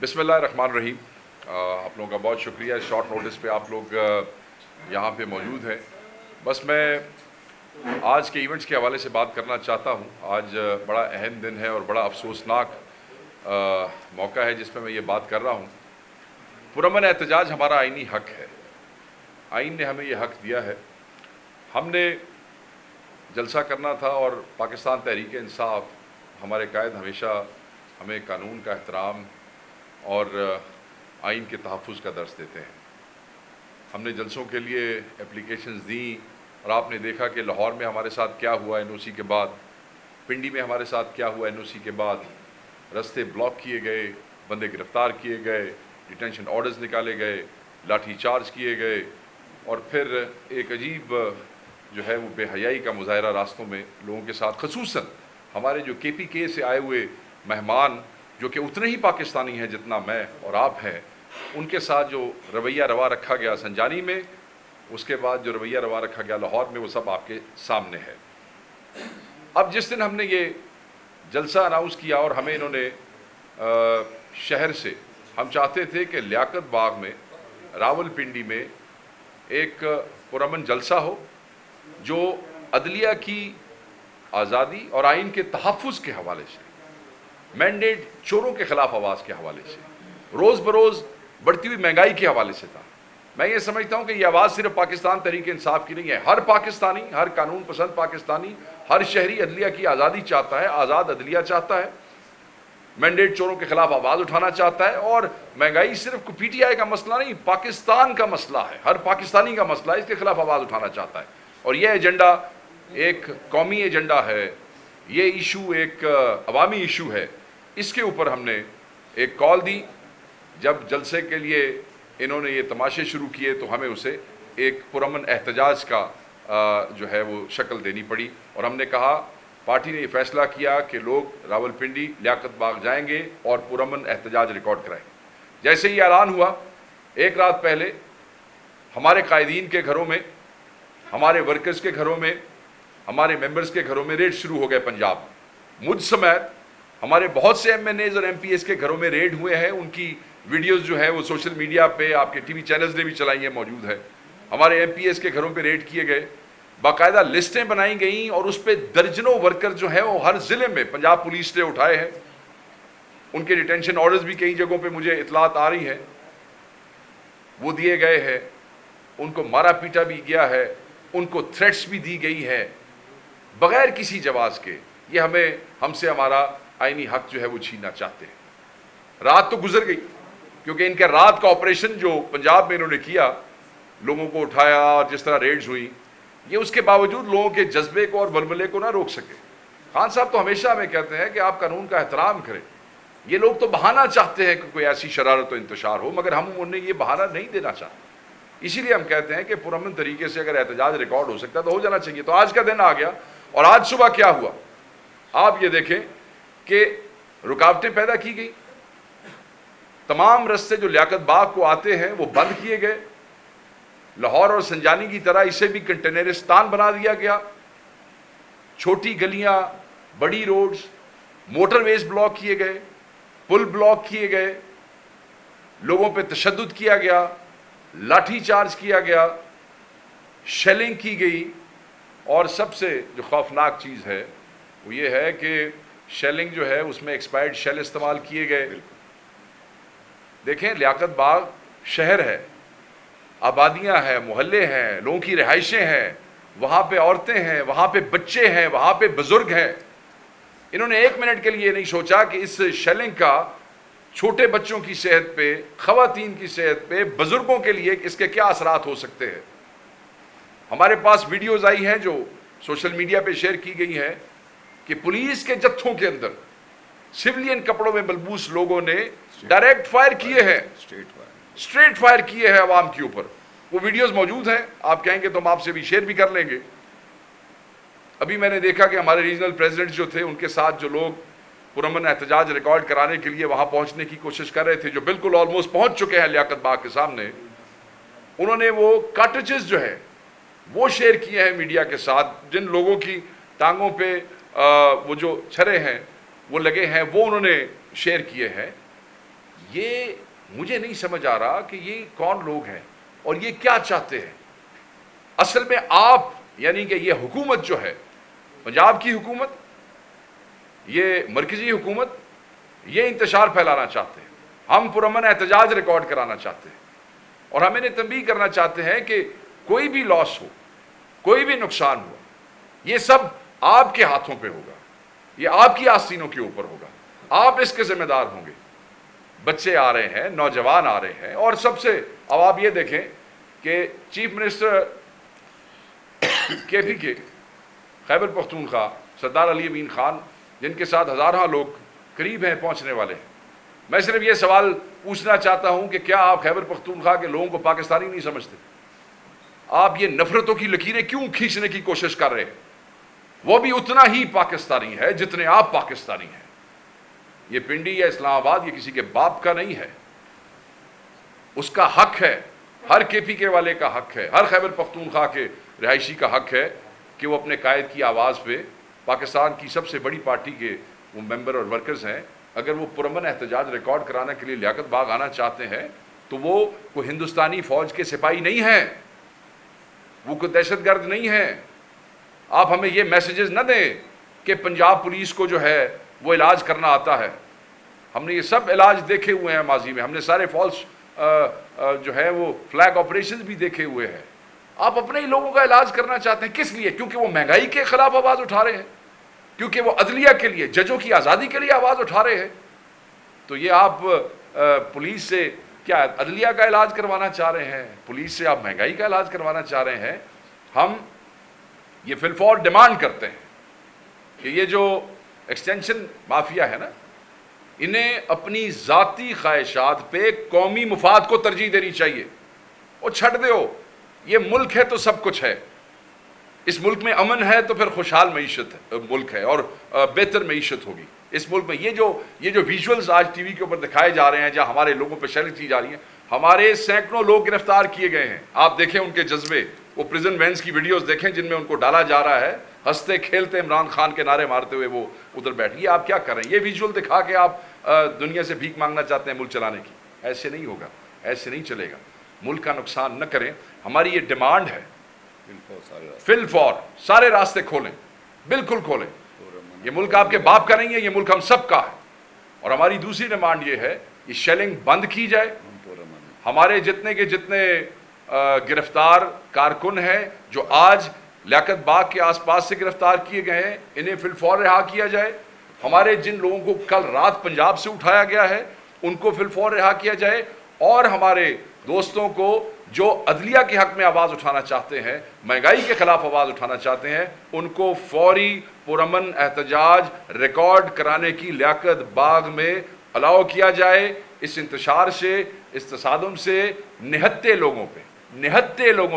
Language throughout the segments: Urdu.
بسم اللہ الرحمن الرحیم۔ آپ لوگوں کا بہت شکریہ، شارٹ نوٹس پہ آپ لوگ یہاں پہ موجود ہیں۔ بس میں آج کے ایونٹس کے حوالے سے بات کرنا چاہتا ہوں۔ آج بڑا اہم دن ہے اور بڑا افسوسناک موقع ہے جس میں یہ بات کر رہا ہوں۔ پرامن احتجاج ہمارا آئینی حق ہے، آئین نے ہمیں یہ حق دیا ہے۔ ہم نے جلسہ کرنا تھا اور پاکستان تحریک انصاف، ہمارے قائد ہمیشہ ہمیں قانون کا احترام اور آئین کے تحفظ کا درس دیتے ہیں۔ ہم نے جلسوں کے لیے اپلیکیشنز دیں اور آپ نے دیکھا کہ لاہور میں ہمارے ساتھ کیا ہوا این او سی کے بعد، پنڈی میں ہمارے ساتھ کیا ہوا این او سی کے بعد، رستے بلاک کیے گئے، بندے گرفتار کیے گئے، ڈیٹینشن آرڈرز نکالے گئے، لاٹھی چارج کیے گئے، اور پھر ایک عجیب جو ہے وہ بے حیائی کا مظاہرہ راستوں میں لوگوں کے ساتھ، خصوصاً ہمارے جو کے پی کے سے آئے ہوئے مہمان جو کہ اتنے ہی پاکستانی ہیں جتنا میں اور آپ ہیں، ان کے ساتھ جو رویہ روا رکھا گیا سنجانی میں، اس کے بعد جو رویہ روا رکھا گیا لاہور میں، وہ سب آپ کے سامنے ہے۔ اب جس دن ہم نے یہ جلسہ اناؤنس کیا اور ہمیں انہوں نے شہر سے، ہم چاہتے تھے کہ لیاقت باغ میں، راول پنڈی میں ایک پرامن جلسہ ہو جو عدلیہ کی آزادی اور آئین کے تحفظ کے حوالے سے، مینڈیٹ چوروں کے خلاف آواز کے حوالے سے، روز بروز بڑھتی ہوئی مہنگائی کے حوالے سے تھا۔ میں یہ سمجھتا ہوں کہ یہ آواز صرف پاکستان تحریک انصاف کی نہیں ہے، ہر پاکستانی، ہر قانون پسند پاکستانی، ہر شہری عدلیہ کی آزادی چاہتا ہے، آزاد عدلیہ چاہتا ہے، مینڈیٹ چوروں کے خلاف آواز اٹھانا چاہتا ہے۔ اور مہنگائی صرف پی ٹی آئی کا مسئلہ نہیں، پاکستان کا مسئلہ ہے، ہر پاکستانی کا مسئلہ ہے، اس کے خلاف آواز اٹھانا چاہتا ہے۔ اور یہ ایجنڈا ایک قومی ایجنڈا ہے، یہ ایشو ایک عوامی ایشو ہے۔ اس کے اوپر ہم نے ایک کال دی۔ جب جلسے کے لیے انہوں نے یہ تماشے شروع کیے تو ہمیں اسے ایک پرامن احتجاج کا جو ہے وہ شکل دینی پڑی، اور ہم نے کہا، پارٹی نے یہ فیصلہ کیا کہ لوگ راول پنڈی لیاقت باغ جائیں گے اور پرامن احتجاج ریکارڈ کرائیں گے۔ جیسے یہ اعلان ہوا، ایک رات پہلے ہمارے قائدین کے گھروں میں، ہمارے ورکرز کے گھروں میں، ہمارے ممبرز کے گھروں میں ریڈ شروع ہو گئے پنجاب میں، مجھ سمیت ہمارے بہت سے ایم این ایز اور ایم پی ایس کے گھروں میں ریڈ ہوئے ہیں۔ ان کی ویڈیوز جو ہے وہ سوشل میڈیا پہ، آپ کے ٹی وی چینلز نے بھی چلائی ہیں، موجود ہے۔ ہمارے ایم پی ایس کے گھروں پہ ریڈ کیے گئے، باقاعدہ لسٹیں بنائی گئیں، اور اس پہ درجنوں ورکر جو ہیں وہ ہر ضلع میں پنجاب پولیس نے اٹھائے ہیں۔ ان کے ڈیٹینشن آرڈرز بھی کئی جگہوں پہ مجھے اطلاعات آ رہی ہیں، وہ دیے گئے ہیں۔ ان کو مارا پیٹا بھی گیا ہے، ان کو تھریٹس بھی دی گئی ہے، بغیر کسی جواز کے۔ یہ ہم سے ہمارا آئینی حق جو ہے وہ چھیننا چاہتے ہیں۔ رات تو گزر گئی، کیونکہ ان کا رات کا آپریشن جو پنجاب میں انہوں نے کیا، لوگوں کو اٹھایا اور جس طرح ریڈز ہوئی، یہ اس کے باوجود لوگوں کے جذبے کو اور ولولے کو نہ روک سکے۔ خان صاحب تو ہمیشہ ہمیں کہتے ہیں کہ آپ قانون کا احترام کریں۔ یہ لوگ تو بہانہ چاہتے ہیں کہ کوئی ایسی شرارت و انتشار ہو، مگر ہم انہیں یہ بہانہ نہیں دینا چاہتے۔ اسی لیے ہم کہتے ہیں کہ پرامن طریقے سے اگر احتجاج ریکارڈ ہو سکتا ہے تو ہو جانا چاہیے۔ تو آج کا دن آ گیا، اور آج صبح کیا ہوا آپ یہ دیکھیں کہ رکاوٹیں پیدا کی گئی۔ تمام رستے جو لیاقت باغ کو آتے ہیں وہ بند کیے گئے۔ لاہور اور سنجانی کی طرح اسے بھی کنٹینرستان بنا دیا گیا۔ چھوٹی گلیاں، بڑی روڈز، موٹر ویز بلاک کیے گئے، پل بلاک کیے گئے، لوگوں پہ تشدد کیا گیا، لاٹھی چارج کیا گیا، شیلنگ کی گئی۔ اور سب سے جو خوفناک چیز ہے وہ یہ ہے کہ شیلنگ جو ہے اس میں ایکسپائرڈ شیل استعمال کیے گئے۔ دیکھیں، لیاقت باغ شہر ہے، آبادیاں ہیں، محلے ہیں، لوگوں کی رہائشیں ہیں، وہاں پہ عورتیں ہیں، وہاں پہ بچے ہیں، وہاں پہ بزرگ ہیں۔ انہوں نے ایک منٹ کے لیے نہیں سوچا کہ اس شیلنگ کا چھوٹے بچوں کی صحت پہ، خواتین کی صحت پہ، بزرگوں کے لیے اس کے کیا اثرات ہو سکتے ہیں۔ ہمارے پاس ویڈیوز آئی ہیں جو سوشل میڈیا پہ شیئر کی گئی ہیں کہ پولیس کے جتھوں کے اندر سویلین کپڑوں میں ملبوس لوگوں نے ڈائریکٹ فائر کیے ہیں، اسٹریٹ فائر کیے ہیں عوام کے اوپر۔ وہ ویڈیوز موجود ہیں، آپ کہیں گے تو ہم آپ سے بھی شیئر بھی کر لیں گے۔ ابھی میں نے دیکھا کہ ہمارے ریجنل پریزیڈنٹ جو تھے، ان کے ساتھ جو لوگ پرامن احتجاج ریکارڈ کرانے کے لیے وہاں پہنچنے کی کوشش کر رہے تھے، جو بالکل آلموسٹ پہنچ چکے ہیں لیاقت باغ کے سامنے، انہوں نے وہ کارٹریجز جو ہے وہ شیئر کیے ہیں میڈیا کے ساتھ، جن لوگوں کی ٹانگوں پہ وہ جو چھرے ہیں وہ لگے ہیں، وہ انہوں نے شیئر کیے ہیں۔ یہ مجھے نہیں سمجھ آ رہا کہ یہ کون لوگ ہیں اور یہ کیا چاہتے ہیں. اصل میں آپ یعنی کہ یہ حکومت جو ہے، پنجاب کی حکومت، یہ مرکزی حکومت، یہ انتشار پھیلانا چاہتے ہیں. ہم پرامن احتجاج ریکارڈ کرانا چاہتے ہیں اور ہم انہیں تنبیہ کرنا چاہتے ہیں کہ کوئی بھی لاس ہو، کوئی بھی نقصان ہو، یہ سب آپ کے ہاتھوں پہ ہوگا، یہ آپ کی آستینوں کے اوپر ہوگا، آپ اس کے ذمہ دار ہوں گے. بچے آ رہے ہیں، نوجوان آ رہے ہیں، اور سب سے اب آپ یہ دیکھیں کہ چیف منسٹر کے پی کے خیبر پختونخوا سردار علی امین خان، جن کے ساتھ ہزارہ لوگ قریب ہیں پہنچنے والے ہیں، میں صرف یہ سوال پوچھنا چاہتا ہوں کہ کیا آپ خیبر پختونخوا کے لوگوں کو پاکستانی نہیں سمجھتے؟ آپ یہ نفرتوں کی لکیریں کیوں کھینچنے کی کوشش کر رہے ہیں؟ وہ بھی اتنا ہی پاکستانی ہے جتنے آپ پاکستانی ہیں. یہ پنڈی یا اسلام آباد یہ کسی کے باپ کا نہیں ہے، اس کا حق ہے، ہر کے پی کے والے کا حق ہے، ہر خیبر پختونخوا کے رہائشی کا حق ہے کہ وہ اپنے قائد کی آواز پہ، پاکستان کی سب سے بڑی پارٹی کے وہ ممبر اور ورکرز ہیں، اگر وہ پرامن احتجاج ریکارڈ کرانے کے لیے لیاقت باغ آنا چاہتے ہیں تو وہ کوئی ہندوستانی فوج کے سپاہی نہیں ہیں، وہ کوئی دہشت گرد نہیں ہیں. آپ ہمیں یہ میسیجز نہ دیں کہ پنجاب پولیس کو جو ہے وہ علاج کرنا آتا ہے. ہم نے یہ سب علاج دیکھے ہوئے ہیں ماضی میں، ہم نے سارے فالس جو ہے وہ فلیگ آپریشنز بھی دیکھے ہوئے ہیں. آپ اپنے ہی لوگوں کا علاج کرنا چاہتے ہیں، کس لیے؟ کیونکہ وہ مہنگائی کے خلاف آواز اٹھا رہے ہیں، کیونکہ وہ عدلیہ کے لیے، ججوں کی آزادی کے لیے آواز اٹھا رہے ہیں. تو یہ آپ پولیس سے کیا عدلیہ کا علاج کروانا چاہ رہے ہیں؟ پولیس سے آپ مہنگائی کا علاج کروانا چاہ رہے ہیں؟ ہم یہ فی الفور ڈیمانڈ کرتے ہیں کہ یہ جو ایکسٹینشن مافیا ہے نا، انہیں اپنی ذاتی خواہشات پہ قومی مفاد کو ترجیح دینی چاہیے. وہ چھٹ دو، یہ ملک ہے تو سب کچھ ہے. اس ملک میں امن ہے تو پھر خوشحال معیشت ملک ہے اور بہتر معیشت ہوگی. اس ملک میں یہ جو ویژولز آج ٹی وی کے اوپر دکھائے جا رہے ہیں جہاں ہمارے لوگوں پہ شیلنگ کی جا رہی ہیں، ہمارے سینکڑوں لوگ گرفتار کیے گئے ہیں. آپ دیکھیں ان کے جذبے، وہ پریزن وینس کی ویڈیوز دیکھیں جن میں ان کو ڈالا جا رہا ہے، ہنستے کھیلتے عمران خان کے نعرے مارتے ہوئے وہ ادھر بیٹھ. یہ آپ کیا کر رہے ہیں؟ یہ ویژول دکھا کے آپ دنیا سے بھیک مانگنا چاہتے ہیں ملک چلانے کی؟ ایسے نہیں ہوگا، ایسے نہیں چلے گا. ملک کا نقصان نہ کریں. ہماری یہ ڈیمانڈ ہے، فی الفور سارے راستے کھولیں، بالکل کھولیں. یہ ملک آپ کے باپ کا نہیں ہے، یہ ملک ہم سب کا ہے. اور ہماری دوسری ڈیمانڈ یہ ہے کہ شیلنگ بند کی جائے. ہمارے جتنے کے جتنے گرفتار کارکن ہیں جو آج لیاقت باغ کے آس پاس سے گرفتار کیے گئے ہیں، انہیں فی الفور رہا کیا جائے. ہمارے جن لوگوں کو کل رات پنجاب سے اٹھایا گیا ہے ان کو فی الفور رہا کیا جائے. اور ہمارے دوستوں کو جو عدلیہ کے حق میں آواز اٹھانا چاہتے ہیں، مہنگائی کے خلاف آواز اٹھانا چاہتے ہیں، ان کو فوری پرامن احتجاج ریکارڈ کرانے کی لیاقت باغ میں الاؤ کیا جائے. اس انتشار سے، اس تصادم سے نہتے لوگوں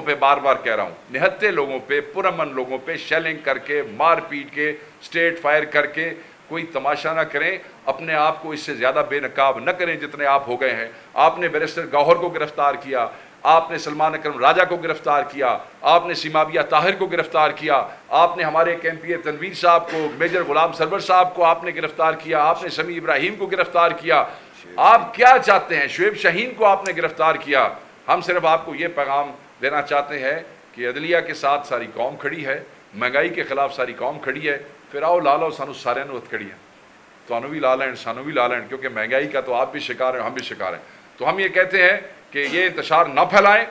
پہ بار بار کہہ رہا ہوں، نہتے لوگوں پہ، پرامن لوگوں پہ شیلنگ کر کے، مار پیٹ کے، اسٹریٹ فائر کر کے کوئی تماشا نہ کریں. اپنے آپ کو اس سے زیادہ بے نقاب نہ کریں جتنے آپ ہو گئے ہیں. آپ نے بیرسٹر گوہر کو گرفتار کیا، آپ نے سلمان اکرم راجہ کو گرفتار کیا، آپ نے سیمابیہ طاہر کو گرفتار کیا، آپ نے ہمارے ایک ایم پی اے تنویر صاحب کو، میجر غلام سرور صاحب کو آپ نے گرفتار کیا، آپ نے سمیع ابراہیم کو گرفتار کیا. آپ کیا چاہتے ہیں؟ شعیب شاہین کو آپ نے گرفتار کیا. ہم صرف آپ کو یہ پیغام دینا چاہتے ہیں کہ عدلیہ کے ساتھ ساری قوم کھڑی ہے، مہنگائی کے خلاف ساری قوم کھڑی ہے. پھر آؤ لا لو سانو سارے ہتھ کھڑی ہیں، تو بھی لا لین، سانو بھی لا لین، کیونکہ مہنگائی کا تو آپ بھی شکار ہیں، ہم بھی شکار ہیں. تو ہم یہ کہتے ہیں کہ یہ انتشار نہ پھیلائیں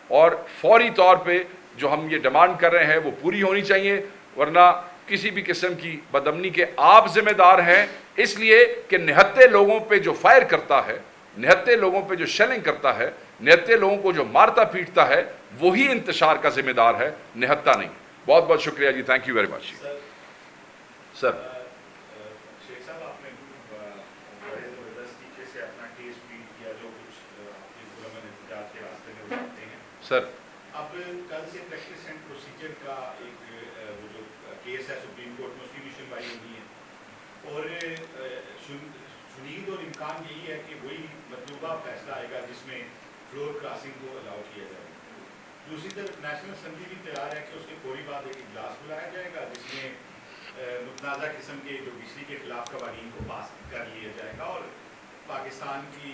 اور فوری طور پہ جو ہم یہ ڈیمانڈ کر رہے ہیں وہ پوری ہونی چاہیے. ورنہ کسی بھی قسم کی بدامنی کے آپ ذمہ دار ہیں، اس لیے کہ نہتے لوگوں پہ جو فائر کرتا ہے، نہتے لوگوں پہ جو شیلنگ کرتا ہے، نہتے لوگوں کو جو مارتا پیٹتا ہے، وہی انتشار کا ذمہ دار ہے، نہتا نہیں. بہت بہت شکریہ جی، تھینک یو ویری مچ. سر شیخ صاحب، آپ نے بڑے زبردست طریقے سے اپنا کیس ٹریٹ کیا جو کچھ آپ کے پرامن احتجاج کے راستے میں اٹھاتے ہیں. سر اب کل سے پریکٹس اینڈ پروسیجر کا ایک وہ جو کیس ہے سپریم کورٹ میں، اس کی بھی سنوائی ہونی ہے اور شنید اور امکان یہی ہے کہ وہی مطلوبہ فیصلہ آئے گا جس میں فلور کراسنگ کو الاؤ کیا جائے. دوسری طرف نیشنل اسمبلی بھی تیار ہے کہ اس کے فوری بعد ایک اجلاس بلایا جائے گا جس میں متنازع قسم کے جو بجلی کے خلاف قوانین کو پاس کر لیا جائے گا اور پاکستان کی